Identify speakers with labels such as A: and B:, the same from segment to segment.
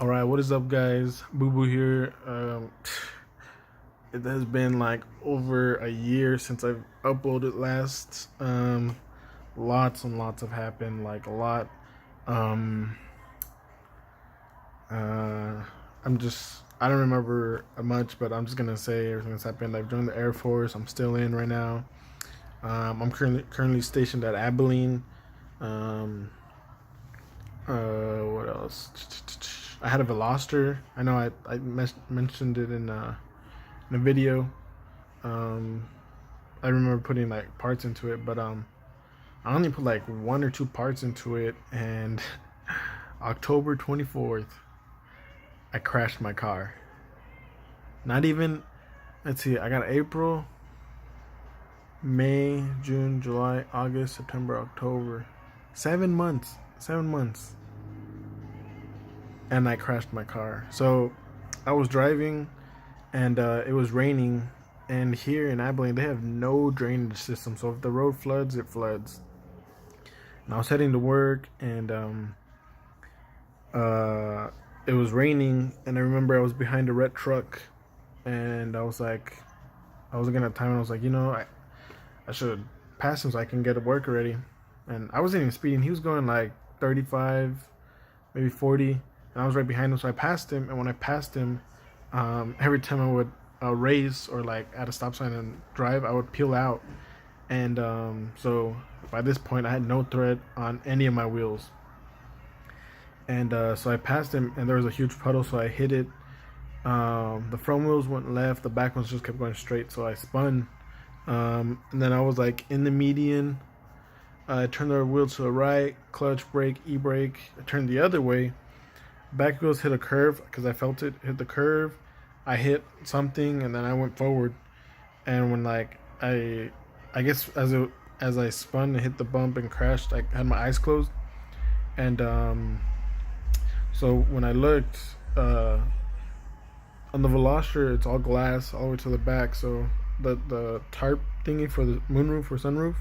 A: All right, what is up, guys? Boo Boo here. It has been like over a year since I've uploaded last. Lots and lots have happened. Like a lot. Um, uh, I don't remember much, but I'm just gonna say everything that's happened. I've joined the Air Force. I'm still in right now. I'm currently stationed at Abilene. Um, what else? I had a Veloster. I know I mentioned it in a video. Um, I remember putting like parts into it, but I only put like one or two parts into it, and October 24th, I crashed my car. Not even. Let's see. I got April, May, June, July, August, September, October. 7 months. 7 months. And I crashed my car. So I was driving and it was raining. And here in Abilene, they have no drainage system. So if the road floods, it floods. And I was heading to work and uh, it was raining. And I remember I was behind a red truck. And I was like, I was looking at time and I was like, I should pass him so I can get to work already. And I wasn't even speeding. He was going like 35, maybe 40. And I was right behind him, so I passed him. And when I passed him, every time I would race or like at a stop sign and drive, I would peel out. And so by this point, I had no tread on any of my wheels. And so I passed him, and there was a huge puddle, so I hit it. The front wheels went left, the back ones just kept going straight, so I spun. And then I was like in the median. I turned the wheel to the right, clutch, brake, e-brake. I turned the other way. Back wheels hit a curve because I felt it hit the curve. I hit something and then I went forward. And when like I guess as I spun and hit the bump and crashed, I had my eyes closed. And so when I looked on the Veloster, it's all glass all the way to the back. So the tarp thingy for the moonroof or sunroof,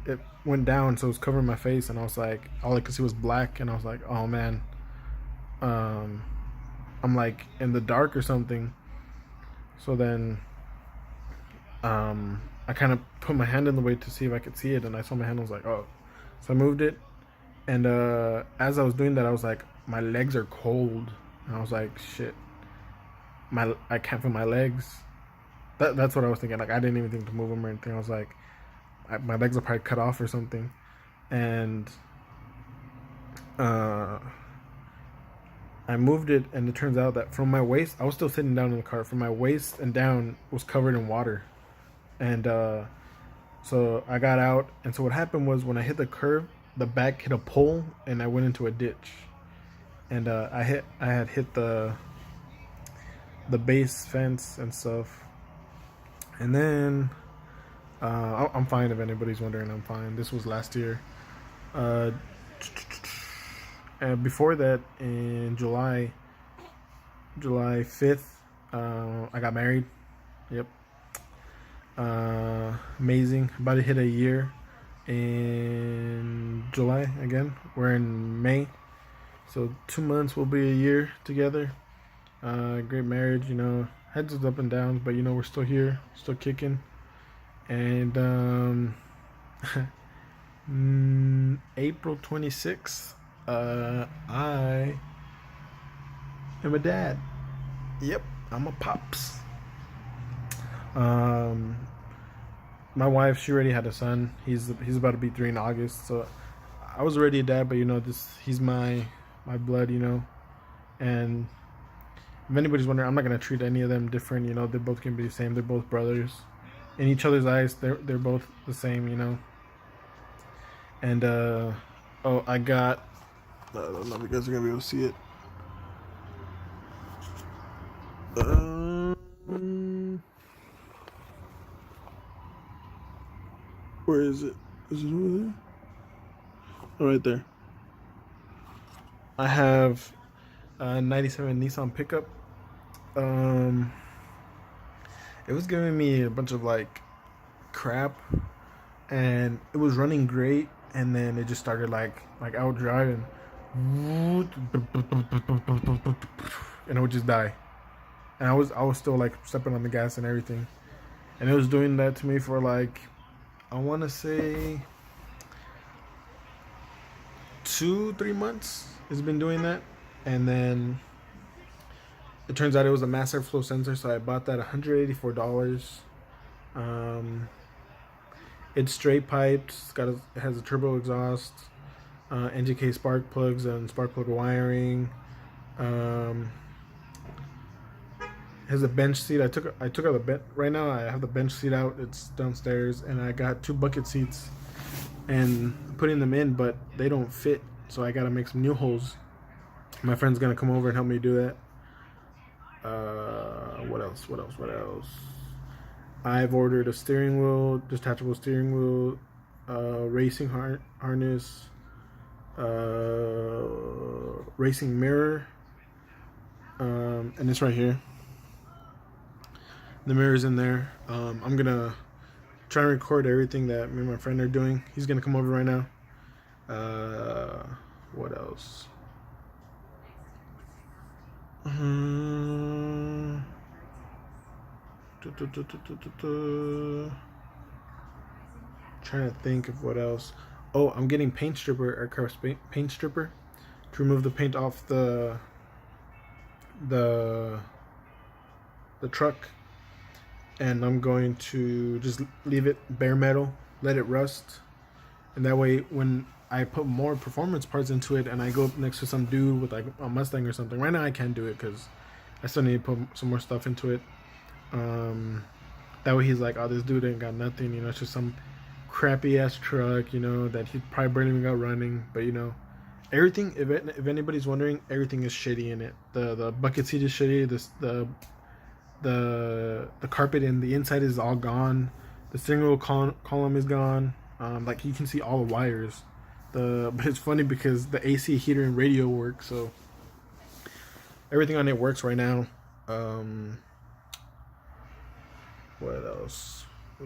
A: it went down, so it was covering my face, and I was like, all I could see was black, and I was like, oh man, I'm like in the dark or something. So then, I kind of put my hand in the way to see if I could see it, and I saw my hand. I was like, oh, so I moved it, and as I was doing that, I was like, my legs are cold, and I was like, shit, I can't feel my legs. That's what I was thinking. Like I didn't even think to move them or anything. I was like, my legs are probably cut off or something, and I moved it, and it turns out that from my waist, I was still sitting down in the car. From my waist and down was covered in water, and so I got out. And so what happened was when I hit the curb, the back hit a pole, and I went into a ditch, and I had hit the base fence and stuff, and then I'm fine. If anybody's wondering, I'm fine. This was last year. Uh, and before that, in July 5th, I got married. Yep. Amazing. About to hit a year in July again. We're in May. So 2 months will be a year together. Great marriage, heads up and downs, but we're still here, still kicking. And April 26th, I am a dad. Yep, I'm a pops. My wife, she already had a son. He's about to be 3 in August. So I was already a dad, but he's my blood, and if anybody's wondering, I'm not gonna treat any of them different. They both can be the same. They're both brothers. In each other's eyes, they're both the same. And oh, I got. I don't know if you guys are gonna be able to see it. Where is it? Is it over there? Oh, right there. I have a '97 Nissan pickup. It was giving me a bunch of like crap, and it was running great, and then it just started like I was driving, and it would just die. And I was still like stepping on the gas and everything, and it was doing that to me for like, I want to say 2-3 months. It's been doing that, and then it turns out it was a mass airflow sensor, so I bought that $184. It's straight piped. It has a turbo exhaust, NGK spark plugs and spark plug wiring. Has a bench seat. I took out the bench. Right now I have the bench seat out. It's downstairs, and I got 2 bucket seats, and putting them in, but they don't fit. So I gotta make some new holes. My friend's gonna come over and help me do that. What else? I've ordered a steering wheel, detachable steering wheel, racing harness, racing mirror, and it's right here. The mirror's in there. I'm gonna try and record everything that me and my friend are doing. He's gonna come over right now. What else? Trying to think of what else. Oh, I'm getting paint stripper, aircraft paint stripper, to remove the paint off the truck, and I'm going to just leave it bare metal, let it rust, and that way when I put more performance parts into it and I go up next to some dude with like a Mustang or something. Right now I can't do it because I still need to put some more stuff into it. That way he's like, oh, this dude ain't got nothing, you know, it's just some crappy ass truck, you know, that he probably barely even got running. But you know, everything, if anybody's wondering, everything is shitty in it. The bucket seat is shitty, the carpet and the inside is all gone. The steering wheel column is gone. Like you can see all the wires. But it's funny because the AC, heater, and radio work, so everything on it works right now. What else? I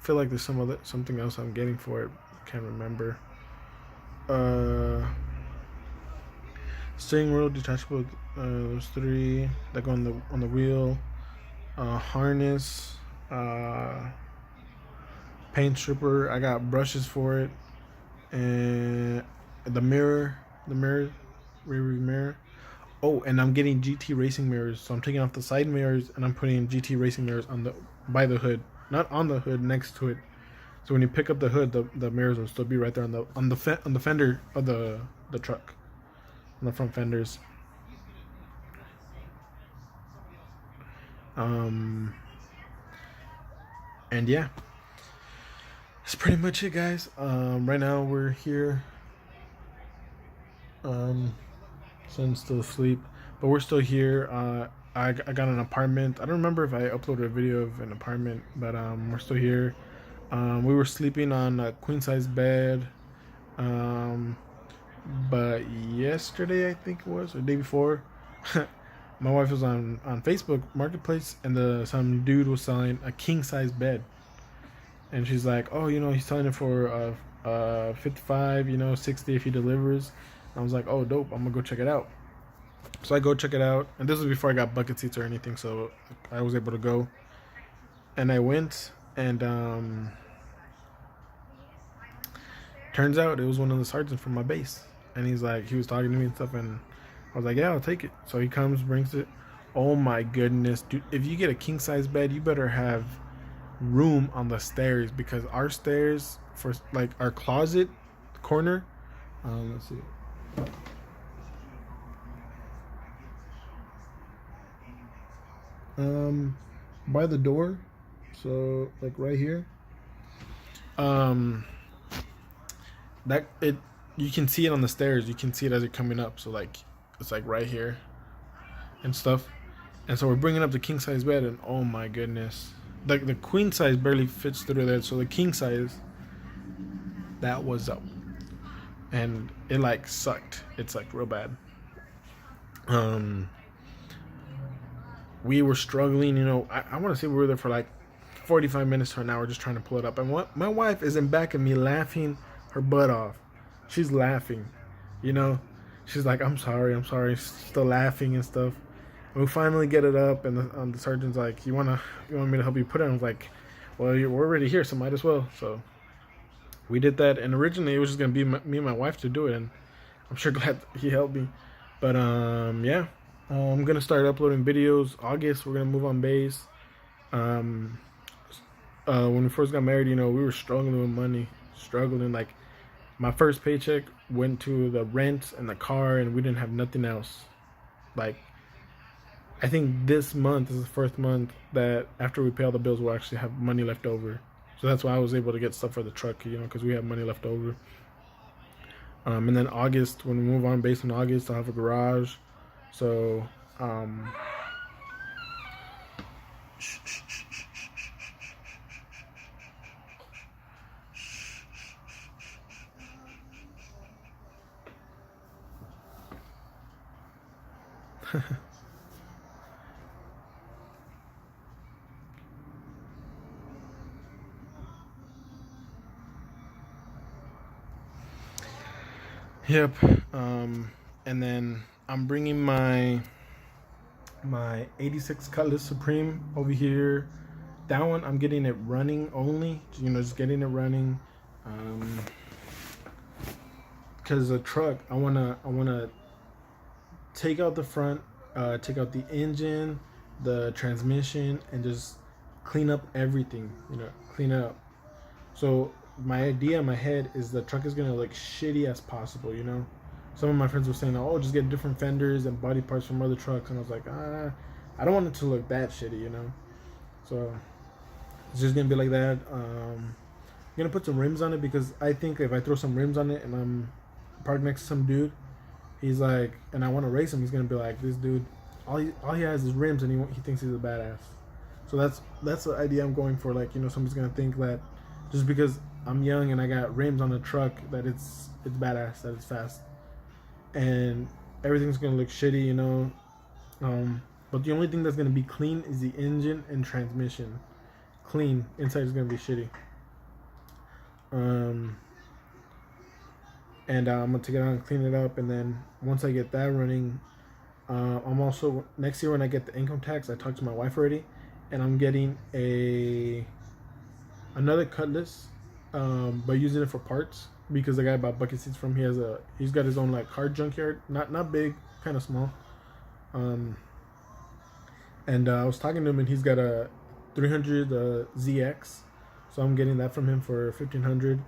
A: feel like there's something else I'm getting for it. Can't remember. Steering wheel detachable. There's 3 that go on the wheel. Harness. Paint stripper. I got brushes for it, and the rear mirror. Oh, and I'm getting GT racing mirrors, so I'm taking off the side mirrors and I'm putting GT racing mirrors by the hood, not on the hood, next to it. So when you pick up the hood, the mirrors will still be right there on the fender of the truck, on the front fenders. And yeah, that's pretty much it, guys. Right now we're here. Son's still asleep, but we're still here. I got an apartment. I don't remember if I uploaded a video of an apartment, but we're still here. We were sleeping on a queen size bed, but yesterday I think it was, or the day before, my wife was on Facebook Marketplace, and some dude was selling a king size bed, and she's like, oh, you know, he's selling it for 55, you know, 60 if he delivers. I was like, oh, dope, I'm gonna go check it out. So I go check it out, and this was before I got bucket seats or anything, so I was able to go. And I went, and turns out it was one of the sergeants from my base, and he was talking to me and stuff, and I was like, yeah, I'll take it. So he comes, brings it. Oh my goodness, dude, if you get a king size bed, you better have room on the stairs, because our stairs, for like our closet corner, let's see, by the door, so like right here, that it, you can see it on the stairs, you can see it as you're coming up, so like it's like right here and stuff. And so we're bringing up the king size bed, and oh my goodness, the queen size barely fits through there, so the king size, that was up, and it like sucked. It's like real bad. We were struggling, you know. I want to say we were there for like 45 minutes to an hour just trying to pull it up, and my wife is in back of me laughing her butt off. she's laughing, you know. She's like, I'm sorry, still laughing and stuff. And we finally get it up, and the sergeant's like, you want me to help you put it? I was like, well, we're already here, so might as well. So we did that, and originally it was just gonna be me and my wife to do it, and I'm sure glad he helped me. But yeah, I'm gonna start uploading videos. August, we're gonna move on base. Um, when we first got married, you know, we were struggling with money, struggling. Like my first paycheck went to the rent and the car, and we didn't have nothing else. Like I think this month is the first month that after we pay all the bills, we'll actually have money left over. So that's why I was able to get stuff for the truck, you know, because we have money left over. And then August, when we move on base in August, I'll have a garage. So, yep. And then I'm bringing my 86 Cutlass Supreme over here. That one I'm getting it running only, you know, just getting it running. Because the truck, I wanna take out the front, take out the engine, the transmission, and just clean up everything. You know, clean it up. So my idea in my head is the truck is gonna look shitty as possible. You know, some of my friends were saying, "Oh, just get different fenders and body parts from other trucks," and I was like, I don't want it to look that shitty. You know, so it's just gonna be like that. I'm gonna put some rims on it because I think if I throw some rims on it and I'm parked next to some dude, he's like, and I want to race him, he's gonna be like, this dude, all he has is rims, and he thinks he's a badass. So that's the idea I'm going for. Like, you know, somebody's gonna think that just because I'm young and I got rims on the truck that it's badass, that it's fast, and everything's gonna look shitty, you know. But the only thing that's gonna be clean is the engine and transmission. Clean. Inside is gonna be shitty. And I'm gonna take it out and clean it up, and then once I get that running, I'm also next year when I get the income tax, I talked to my wife already, and I'm getting another Cutlass, but using it for parts because the guy bought bucket seats from, he's got his own like car junkyard, not big, kind of small, and I was talking to him, and he's got a 300 ZX, so I'm getting that from him for 1,500.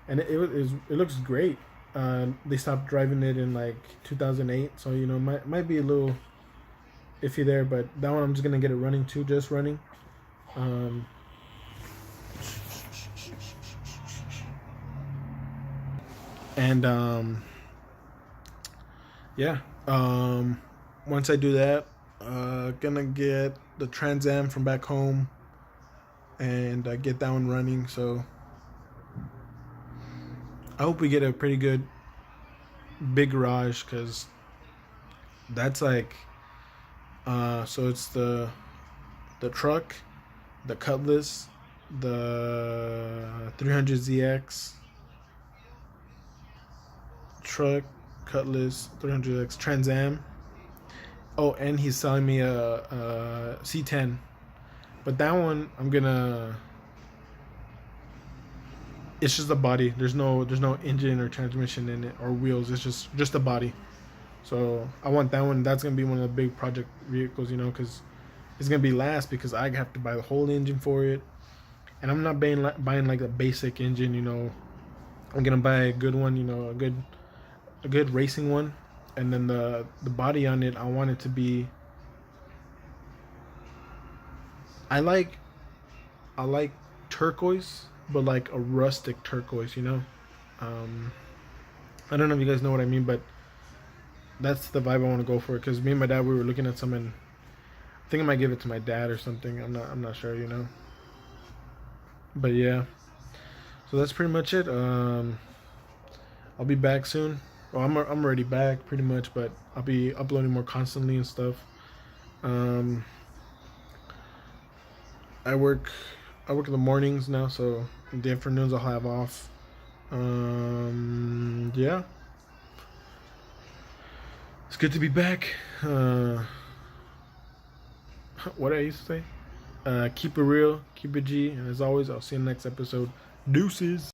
A: And it looks great. They stopped driving it in like 2008, so you know might be a little iffy there, but that one I'm just gonna get it running too, just running. And yeah. Once I do that, gonna get the Trans Am from back home and get that one running. So I hope we get a pretty good big garage, because that's like so it's the truck, the Cutlass, the 300ZX, truck, Cutlass, 300X, Trans Am. Oh, and he's selling me a C10, but that one it's just a body. There's no engine or transmission in it or wheels. It's just a body. So I want that one. That's gonna be one of the big project vehicles, you know, because it's gonna be last, because I have to buy the whole engine for it, and I'm not buying like a basic engine, you know. I'm gonna buy a good one, you know, a good racing one, and then the body on it, I want it to be. I like turquoise, but like a rustic turquoise, you know. I don't know if you guys know what I mean, but that's the vibe I want to go for. Because me and my dad, we were looking at some, and I think I might give it to my dad or something. I'm not sure, you know. But yeah, so that's pretty much it. I'll be back soon. Well, I'm already back pretty much, but I'll be uploading more constantly and stuff. I work in the mornings now, so in the afternoons I'll have off. Yeah. It's good to be back. What I used to say? Keep it real, keep it G, and as always, I'll see you in the next episode. Deuces.